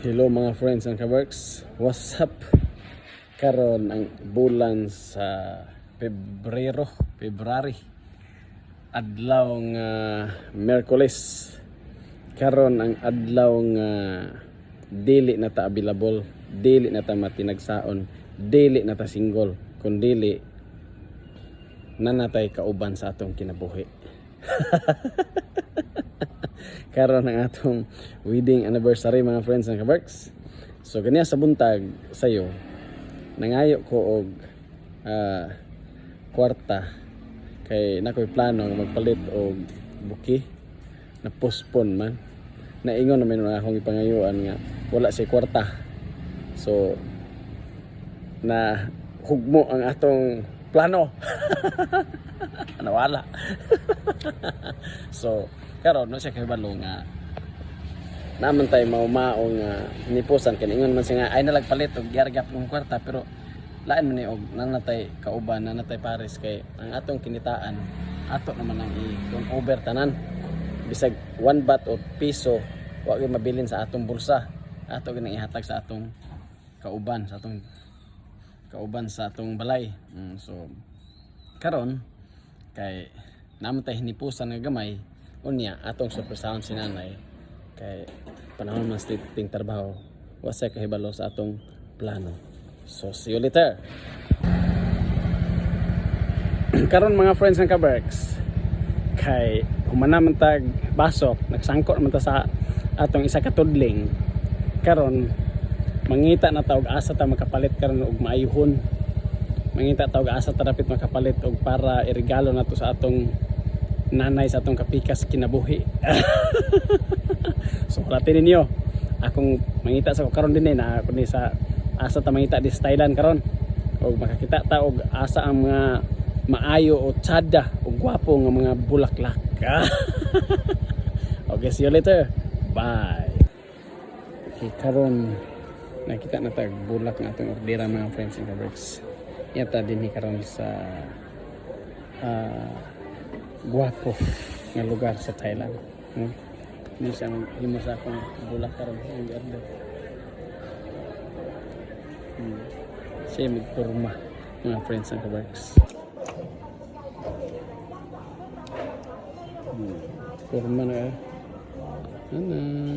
Hello mga friends and kaworks, what's up? Karon ang bulan sa February adlaw nga Miyerkules. Karon ang adlaw nga dili na ta available, dili na ta matinagsaon, dili na ta single, kundi nanatay kauban sa atong kinabuhi. Karon ang atong wedding anniversary mga friends and kaworks. So kaniya sa buntag sayo nangayo ko og kwarta kay nakoy plano nga magpalit og buki na postpone man. Naingon naman na akong ipangayuan nga wala si kwarta. So na hugmo ang atong plano. Nawala. So karon no siya kay balo nga naman tayo maumaong nipusan kay ingon man siya nga ay nalagpalit og giargap ng kwarta pero lain man ni og nanatay kauban nanatay pares kay ang atong kinitaan ato naman ang i-turn over tanan bisag 1 baht o piso wa gyud mabilin sa atong bulsa ato ginang ihatag sa atong kauban sa atong balay. So karon kay naman tayo hinipusan nga gamay unya atong surpresaon si nanay kay panahon man ting trabaho wasa kahibalo sa atong plano. So see you later. Karon mga friends and kaberks kay humana man tag basok nagsangkot man ta sa atong isa ka tudling karon mangita na ta og asa ta makapalit karon og maayuhon, mangita ta og asa ta dapat makapalit og para iregalo nato sa atong nanay sa atong kapikas kinabuhi. So latin ninyo akong mangita sa karon din na ako ni sa asa ta mangita di Thailand karon og makakita ta og asa ang mga maayo o tsada o gwapo nga mga bulaklak. Okay, see you later. Bye. Okay, karon nakita na tag bulak na atong ordera mga friends and kaworks. Yata din ni karon sa gwapo nga lugar sa Thailand. Ini sang himo sa akong bulak karon ang order. Siya magturma mga friends and kaworks. Kurma na ano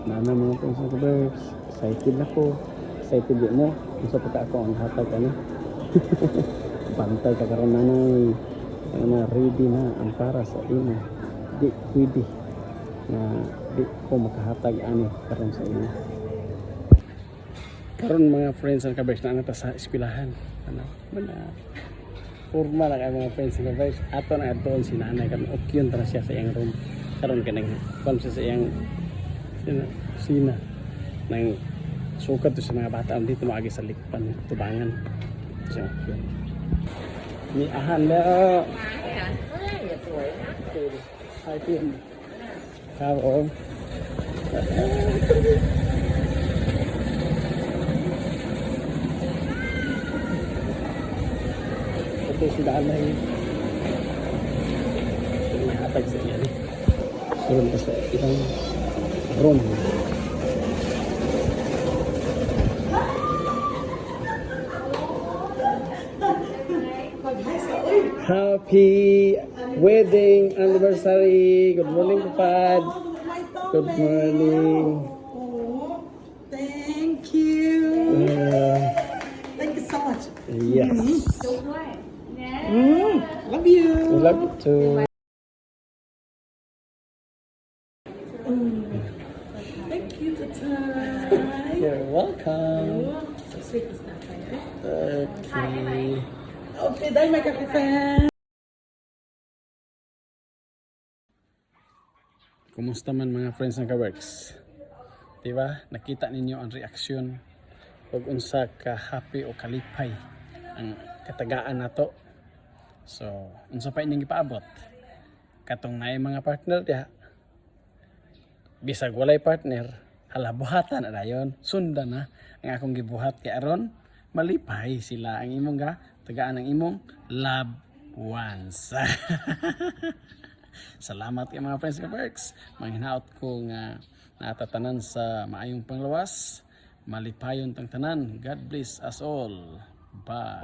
Nana mga friends and kaworks, excited ako. Excited din mo. Gusto pa ako ang hatag ano. Bantay ka karon nanay. Na ready na ang para sa imo. Di pwede na di ko makahatag ani karon sa imo. Karon mga friends and kaworks na nata sa eskwelahan. Ano? Mana formal ang mga friends and kaworks. Ato na adton si nanay kan okyon tra siya sa iyang room. Karon kanang kon sa iyang sina nang sukat to sa mga bata dito maagi sa likpan tubangan so yun ni ahan la hai tiền sao ổn ito si nanay hatag sa iyan so sa ibang room. Happy wedding anniversary. Good morning, Papad. Good morning. Oh, thank you. Thank you so much. Yes. Love you. Love you too. Thank you, Tata. You're welcome. So sweet is that, Okay. Okay, dahil may kape. Kumusta man mga friends and kaworks? Diba? Nakita ninyo ang reaksyon ug unsa ka happy o kalipay ang katagaan nato. So, unsa pa inyong ipaabot? Katong naay mga partner diha. Bisag walay partner, hala buhatan na dayon, sundan na ang akong gibuhat kay aron malipay sila ang imong tagaan ng imong loved ones. Salamat kay mga friends ka perks. Manghinaot ko nga natatanan sa maayong panglawas. Malipayon tang tanan. God bless us all. Bye.